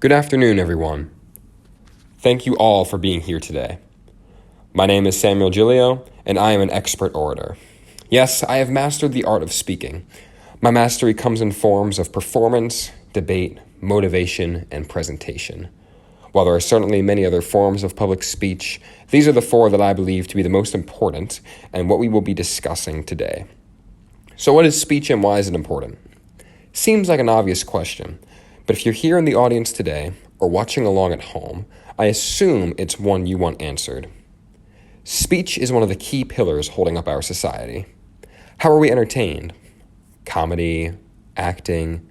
Good afternoon, everyone. Thank you all for being here today. My name is Samuel Gilio, and I am an expert orator. Yes, I have mastered the art of speaking. My mastery comes in forms of performance, debate, motivation, and presentation. While there are certainly many other forms of public speech, these are the four that I believe to be the most important and what we will be discussing today. So what is speech and why is it important? Seems like an obvious question, but if you're here in the audience today or watching along at home, I assume it's one you want answered. Speech is one of the key pillars holding up our society. How are we entertained? Comedy, acting,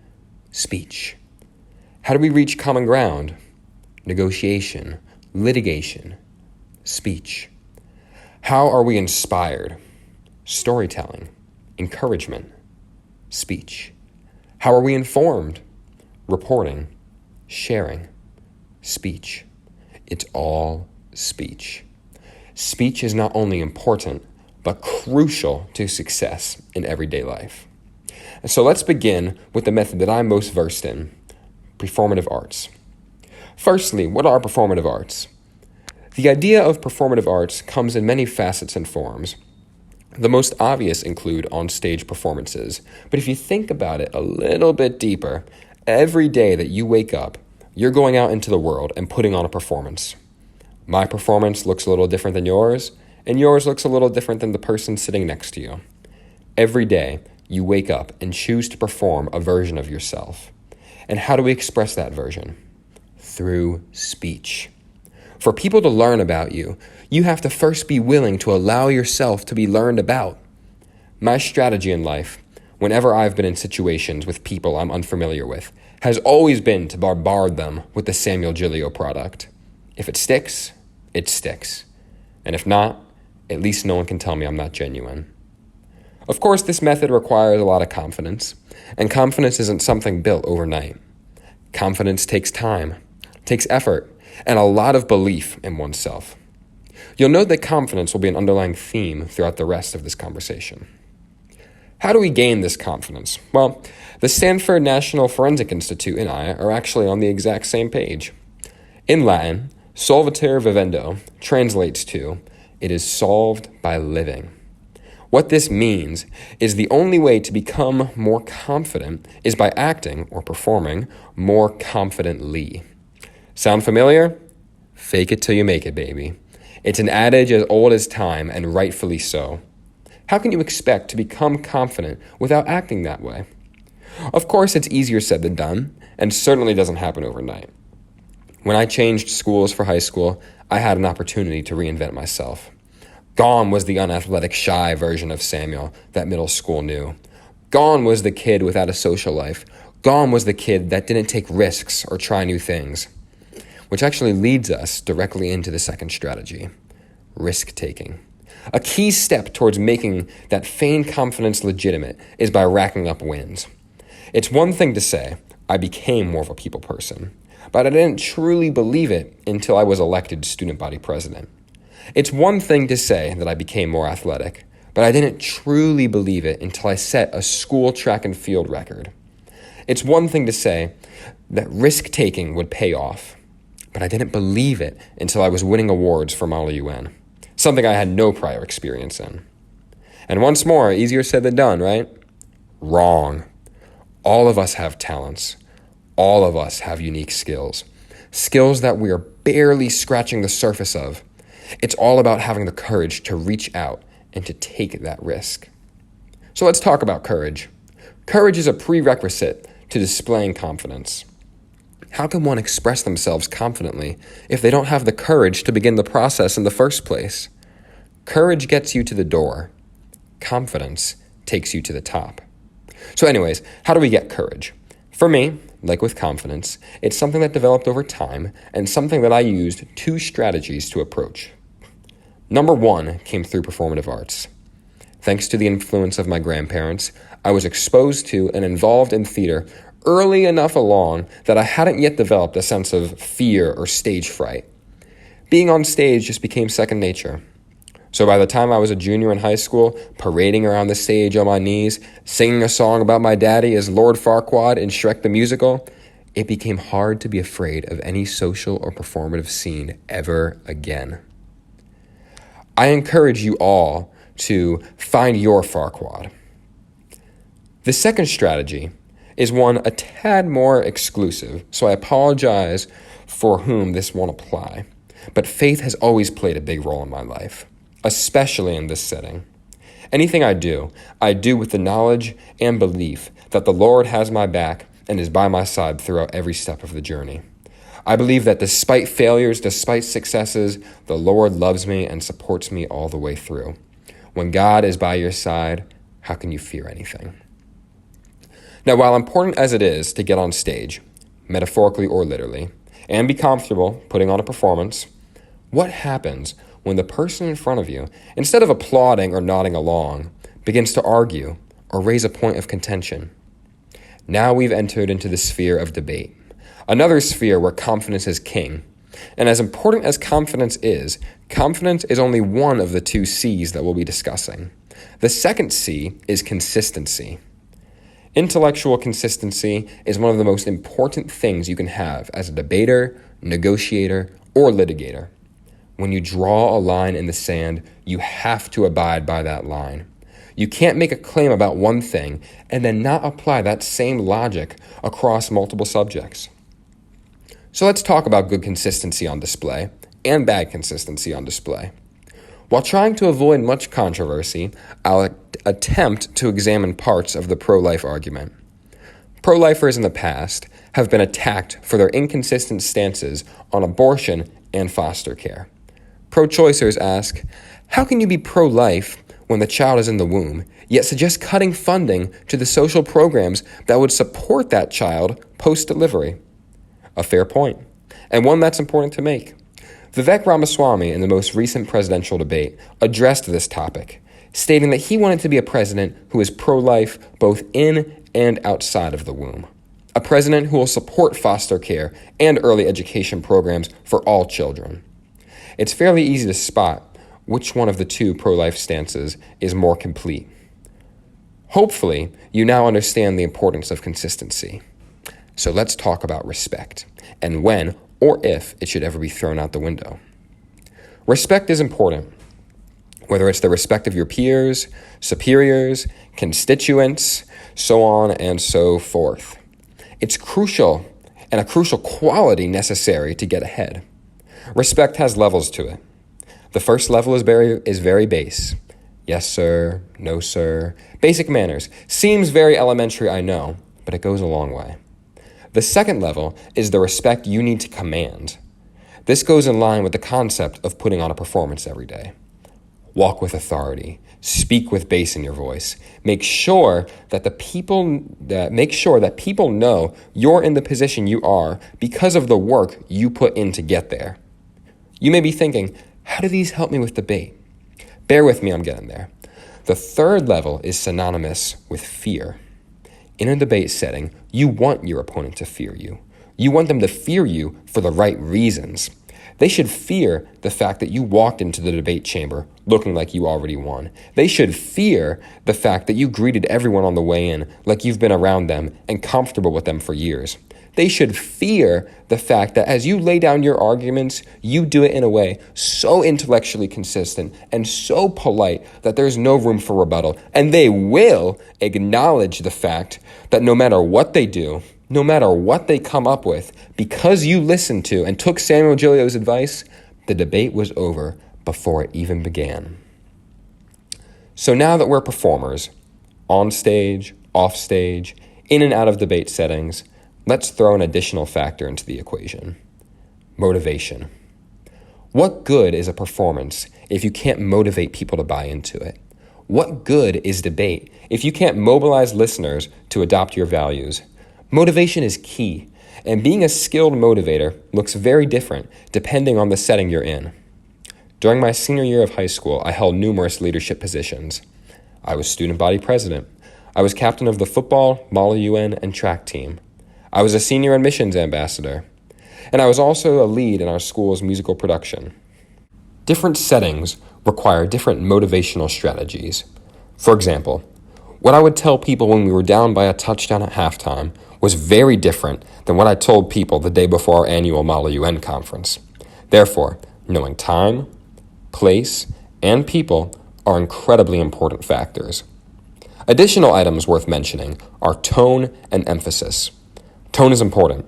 speech. How do we reach common ground? Negotiation, litigation, speech. How are we inspired? Storytelling, encouragement, speech. How are we informed? Reporting, sharing, speech. It's all speech. Speech is not only important, but crucial to success in everyday life. And so let's begin with the method that I'm most versed in, performative arts. Firstly, what are performative arts? The idea of performative arts comes in many facets and forms. The most obvious include on-stage performances, but if you think about it a little bit deeper, every day that you wake up, you're going out into the world and putting on a performance. My performance looks a little different than yours, and yours looks a little different than the person sitting next to you. Every day, you wake up and choose to perform a version of yourself. And how do we express that version? Through speech. For people to learn about you, you have to first be willing to allow yourself to be learned about. My strategy in life, whenever I've been in situations with people I'm unfamiliar with, has always been to bombard them with the Samuel Gilio product. If it sticks, it sticks. And if not, at least no one can tell me I'm not genuine. Of course, this method requires a lot of confidence, and confidence isn't something built overnight. Confidence takes time, takes effort, and a lot of belief in oneself. You'll note that confidence will be an underlying theme throughout the rest of this conversation. How do we gain this confidence? Well, the Stanford National Forensic Institute and I are actually on the exact same page. In Latin, solvitur vivendo translates to, it is solved by living. What this means is the only way to become more confident is by acting or performing more confidently. Sound familiar? Fake it till you make it, baby. It's an adage as old as time, and rightfully so. How can you expect to become confident without acting that way? Of course, it's easier said than done, and certainly doesn't happen overnight. When I changed schools for high school, I had an opportunity to reinvent myself. Gone was the unathletic, shy version of Samuel that middle school knew. Gone was the kid without a social life. Gone was the kid that didn't take risks or try new things. Which actually leads us directly into the second strategy, risk-taking. A key step towards making that feigned confidence legitimate is by racking up wins. It's one thing to say, I became more of a people person, but I didn't truly believe it until I was elected student body president. It's one thing to say that I became more athletic, but I didn't truly believe it until I set a school track and field record. It's one thing to say that risk-taking would pay off, but I didn't believe it until I was winning awards for Model UN, something I had no prior experience in. And once more, easier said than done, right? Wrong. All of us have talents. All of us have unique skills. Skills that we are barely scratching the surface of. It's all about having the courage to reach out and to take that risk. So let's talk about courage. Courage is a prerequisite to displaying confidence. How can one express themselves confidently if they don't have the courage to begin the process in the first place? Courage gets you to the door. Confidence takes you to the top. So anyways, how do we get courage? For me, like with confidence, it's something that developed over time and something that I used two strategies to approach. Number one came through performative arts. Thanks to the influence of my grandparents, I was exposed to and involved in theater early enough along that I hadn't yet developed a sense of fear or stage fright. Being on stage just became second nature. So by the time I was a junior in high school, parading around the stage on my knees, singing a song about my daddy as Lord Farquaad in Shrek the Musical, it became hard to be afraid of any social or performative scene ever again. I encourage you all to find your Farquad. The second strategy is one a tad more exclusive, so I apologize for whom this won't apply. But faith has always played a big role in my life, especially in this setting. Anything I do with the knowledge and belief that the Lord has my back and is by my side throughout every step of the journey. I believe that despite failures, despite successes, the Lord loves me and supports me all the way through. When God is by your side, how can you fear anything? Now, while important as it is to get on stage, metaphorically or literally, and be comfortable putting on a performance, what happens when the person in front of you, instead of applauding or nodding along, begins to argue or raise a point of contention? Now we've entered into the sphere of debate, another sphere where confidence is king. And as important as confidence is only one of the two C's that we'll be discussing. The second C is consistency. Intellectual consistency is one of the most important things you can have as a debater, negotiator, or litigator. When you draw a line in the sand, you have to abide by that line. You can't make a claim about one thing and then not apply that same logic across multiple subjects. So let's talk about good consistency on display and bad consistency on display. While trying to avoid much controversy, I'll attempt to examine parts of the pro-life argument. Pro-lifers in the past have been attacked for their inconsistent stances on abortion and foster care. Pro-choicers ask, how can you be pro-life when the child is in the womb, yet suggest cutting funding to the social programs that would support that child post-delivery? A fair point, and one that's important to make. Vivek Ramaswamy, in the most recent presidential debate, addressed this topic, stating that he wanted to be a president who is pro-life both in and outside of the womb. A president who will support foster care and early education programs for all children. It's fairly easy to spot which one of the two pro-life stances is more complete. Hopefully, you now understand the importance of consistency. So let's talk about respect, and when or if it should ever be thrown out the window. Respect is important, whether it's the respect of your peers, superiors, constituents, so on and so forth. It's crucial and a crucial quality necessary to get ahead. Respect has levels to it. The first level is very base. Yes, sir. No, sir. Basic manners. Seems very elementary, I know, but it goes a long way. The second level is the respect you need to command. This goes in line with the concept of putting on a performance every day. Walk with authority. Speak with bass in your voice. Make sure that people know you're in the position you are because of the work you put in to get there. You may be thinking, how do these help me with debate? Bear with me, I'm getting there. The third level is synonymous with fear. In a debate setting, you want your opponent to fear you. You want them to fear you for the right reasons. They should fear the fact that you walked into the debate chamber looking like you already won. They should fear the fact that you greeted everyone on the way in like you've been around them and comfortable with them for years. They should fear the fact that as you lay down your arguments, you do it in a way so intellectually consistent and so polite that there's no room for rebuttal. And they will acknowledge the fact that no matter what they do, no matter what they come up with, because you listened to and took Samuel Giglio's advice, the debate was over before it even began. So now that we're performers, on stage, off stage, in and out of debate settings, let's throw an additional factor into the equation: motivation. What good is a performance if you can't motivate people to buy into it? What good is debate if you can't mobilize listeners to adopt your values? Motivation is key, and being a skilled motivator looks very different depending on the setting you're in. During my senior year of high school, I held numerous leadership positions. I was student body president. I was captain of the football, Mala UN, and track team. I was a senior admissions ambassador, and I was also a lead in our school's musical production. Different settings require different motivational strategies. For example, what I would tell people when we were down by a touchdown at halftime was very different than what I told people the day before our annual Model UN conference. Therefore, knowing time, place, and people are incredibly important factors. Additional items worth mentioning are tone and emphasis. Tone is important.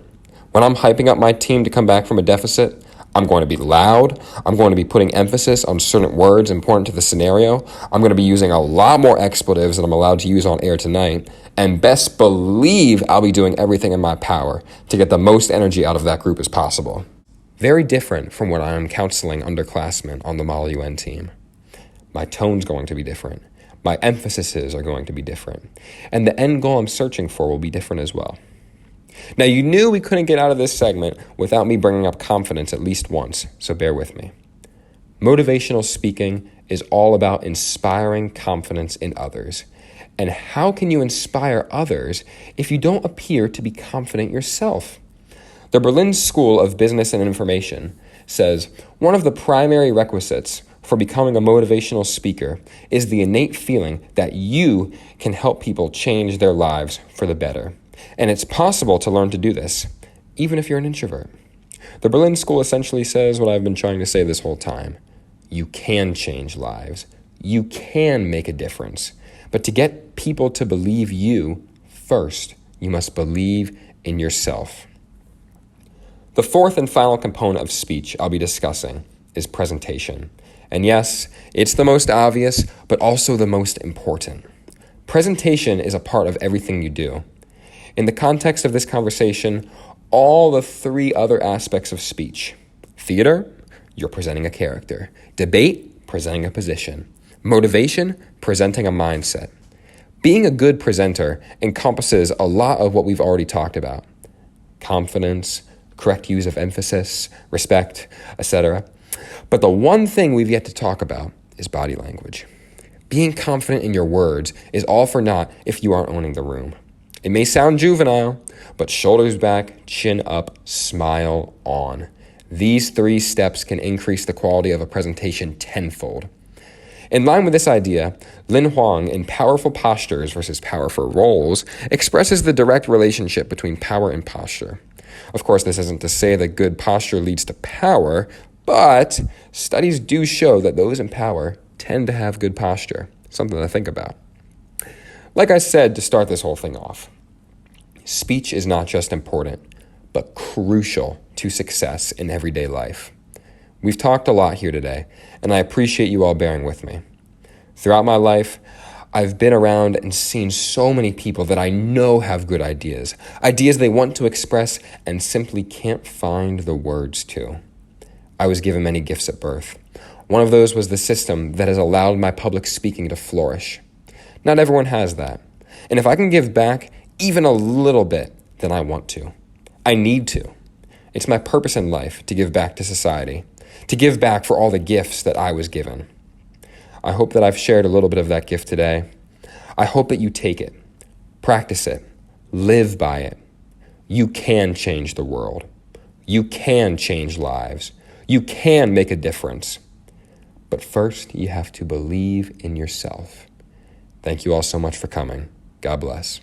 When I'm hyping up my team to come back from a deficit, I'm going to be loud. I'm going to be putting emphasis on certain words important to the scenario. I'm going to be using a lot more expletives than I'm allowed to use on air tonight. And best believe I'll be doing everything in my power to get the most energy out of that group as possible. Very different from what I am counseling underclassmen on the Model UN team. My tone's going to be different. My emphases are going to be different. And the end goal I'm searching for will be different as well. Now, you knew we couldn't get out of this segment without me bringing up confidence at least once, so bear with me. Motivational speaking is all about inspiring confidence in others. And how can you inspire others if you don't appear to be confident yourself? The Berlin School of Business and Information says one of the primary requisites for becoming a motivational speaker is the innate feeling that you can help people change their lives for the better. And it's possible to learn to do this, even if you're an introvert. The Berlin School essentially says what I've been trying to say this whole time. You can change lives. You can make a difference. But to get people to believe you, first, you must believe in yourself. The fourth and final component of speech I'll be discussing is presentation. And yes, it's the most obvious, but also the most important. Presentation is a part of everything you do. In the context of this conversation, all the three other aspects of speech: theater, you're presenting a character; debate, presenting a position; motivation, presenting a mindset. Being a good presenter encompasses a lot of what we've already talked about: confidence, correct use of emphasis, respect, etc. But the one thing we've yet to talk about is body language. Being confident in your words is all for naught if you aren't owning the room. It may sound juvenile, but shoulders back, chin up, smile on. These three steps can increase the quality of a presentation tenfold. In line with this idea, Lin Huang in Powerful Postures versus Powerful Roles expresses the direct relationship between power and posture. Of course, this isn't to say that good posture leads to power, but studies do show that those in power tend to have good posture. Something to think about. Like I said to start this whole thing off, speech is not just important, but crucial to success in everyday life. We've talked a lot here today, and I appreciate you all bearing with me. Throughout my life, I've been around and seen so many people that I know have good ideas they want to express and simply can't find the words to. I was given many gifts at birth. One of those was the system that has allowed my public speaking to flourish. Not everyone has that. And if I can give back even a little bit, then I want to. I need to. It's my purpose in life to give back to society, to give back for all the gifts that I was given. I hope that I've shared a little bit of that gift today. I hope that you take it, practice it, live by it. You can change the world. You can change lives. You can make a difference. But first, you have to believe in yourself. Thank you all so much for coming. God bless.